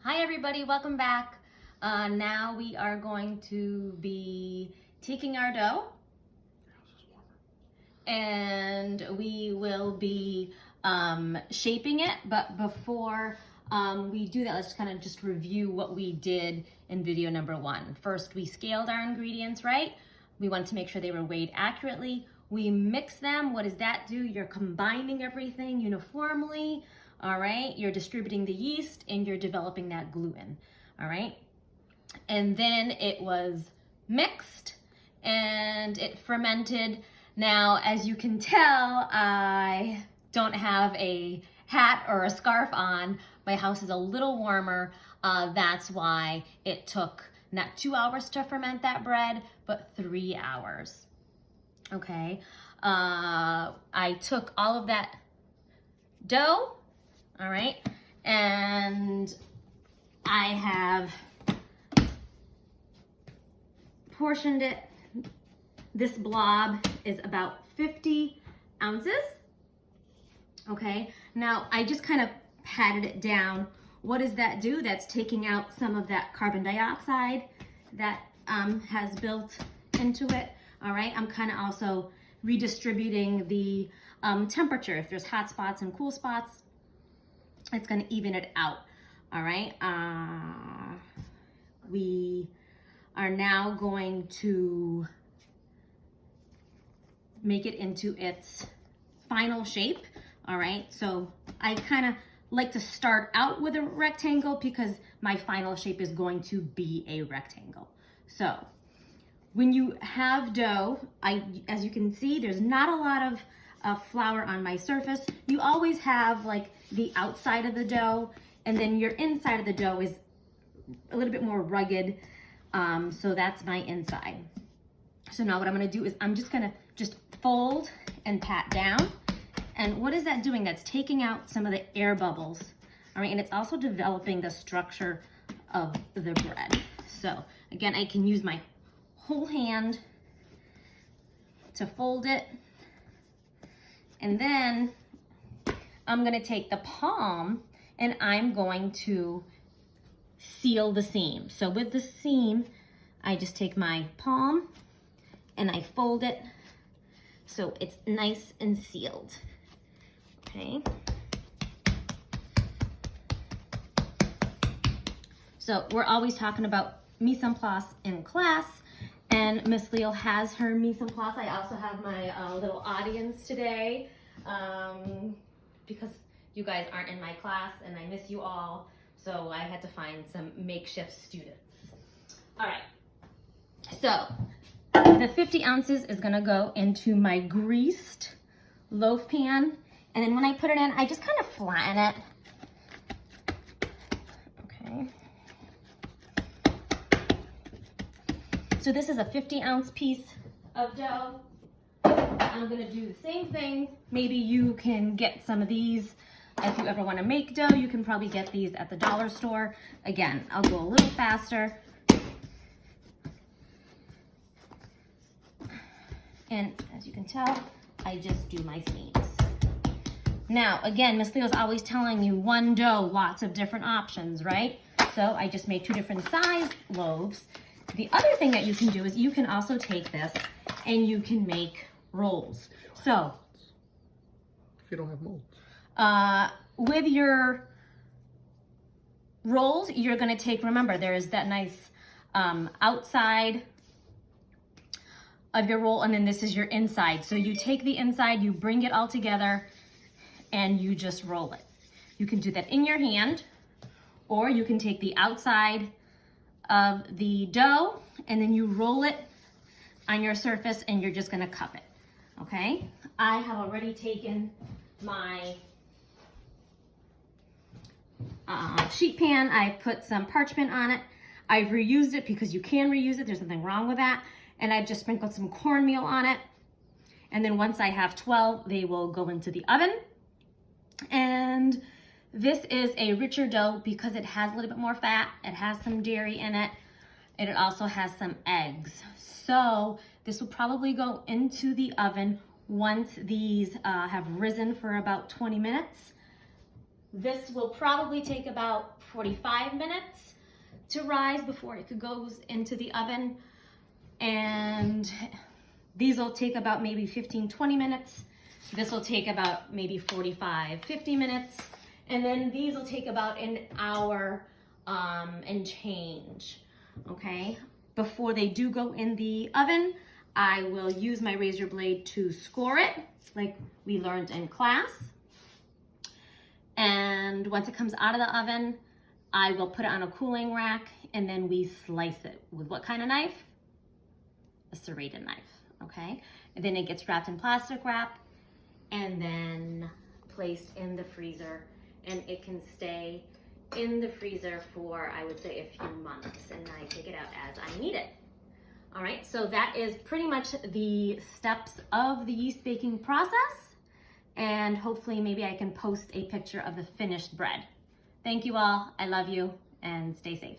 Hi everybody, welcome back. Now we are going to be taking our dough and we will be shaping it, but before we do that, let's kind of just review what we did in video number 1. First, we scaled our ingredients, right? We wanted to make sure they were weighed accurately. We mix them. What does that do? You're combining everything uniformly. All right, you're distributing the yeast and you're developing that gluten, all right? And then it was mixed and it fermented. Now, as you can tell, I don't have a hat or a scarf on. My house is a little warmer. That's why it took not 2 hours to ferment that bread, but 3 hours, okay? I took all of that dough, all right, and I have portioned it. This blob is about 50 ounces, okay? Now, I just kind of patted it down. What does that do? That's taking out some of that carbon dioxide that has built into it, all right? I'm kind of also redistributing the temperature. If there's hot spots and cool spots, it's going to even it out, all right? We are now going to make it into its final shape, all right? So I kind of like to start out with a rectangle because my final shape is going to be a rectangle. So when you have dough, as you can see, there's not a lot of flour on my surface. You always have like the outside of the dough, and then your inside of the dough is a little bit more rugged. So that's my inside. So now what I'm gonna do is I'm just gonna fold and pat down. And what is that doing? That's taking out some of the air bubbles. All right, and it's also developing the structure of the bread. So again, I can use my whole hand to fold it. And then I'm gonna take the palm and I'm going to seal the seam. So with the seam, I just take my palm and I fold it so it's nice and sealed, okay? So we're always talking about mise en place in class, and Miss Leo has her mise en place. I also have my little audience today because you guys aren't in my class and I miss you all. So I had to find some makeshift students. All right, so the 50 ounces is gonna go into my greased loaf pan. And then when I put it in, I just kind of flatten it. Okay. So this is a 50-ounce piece of dough. I'm gonna do the same thing. Maybe you can get some of these. If you ever wanna make dough, you can probably get these at the dollar store. Again, I'll go a little faster. And as you can tell, I just do my seams. Now, again, Miss Leo's always telling you one dough, lots of different options, right? So I just made 2 different size loaves. The other thing that you can do is you can also take this and you can make rolls. So, if you don't have molds. With your rolls, you're gonna take, remember, there is that nice outside of your roll, and then this is your inside. So you take the inside, you bring it all together, and you just roll it. You can do that in your hand, or you can take the outside of the dough, and then you roll it on your surface, and you're just gonna cup it, okay? I have already taken my sheet pan. I've put some parchment on it. I've reused it because you can reuse it. There's nothing wrong with that. And I've just sprinkled some cornmeal on it. And then once I have 12, they will go into the oven. And this is a richer dough because it has a little bit more fat. It has some dairy in it. And it also has some eggs. So this will probably go into the oven once these have risen for about 20 minutes. This will probably take about 45 minutes to rise before it goes into the oven. And these will take about maybe 15-20 minutes. This will take about maybe 45-50 minutes. And then these will take about an hour and change, okay? Before they do go in the oven, I will use my razor blade to score it, like we learned in class. And once it comes out of the oven, I will put it on a cooling rack, and then we slice it with what kind of knife? A serrated knife, okay? And then it gets wrapped in plastic wrap and then placed in the freezer, and it can stay in the freezer for, I would say, a few months, and I take it out as I need it. All right, so that is pretty much the steps of the yeast baking process, and hopefully maybe I can post a picture of the finished bread. Thank you all, I love you, and stay safe.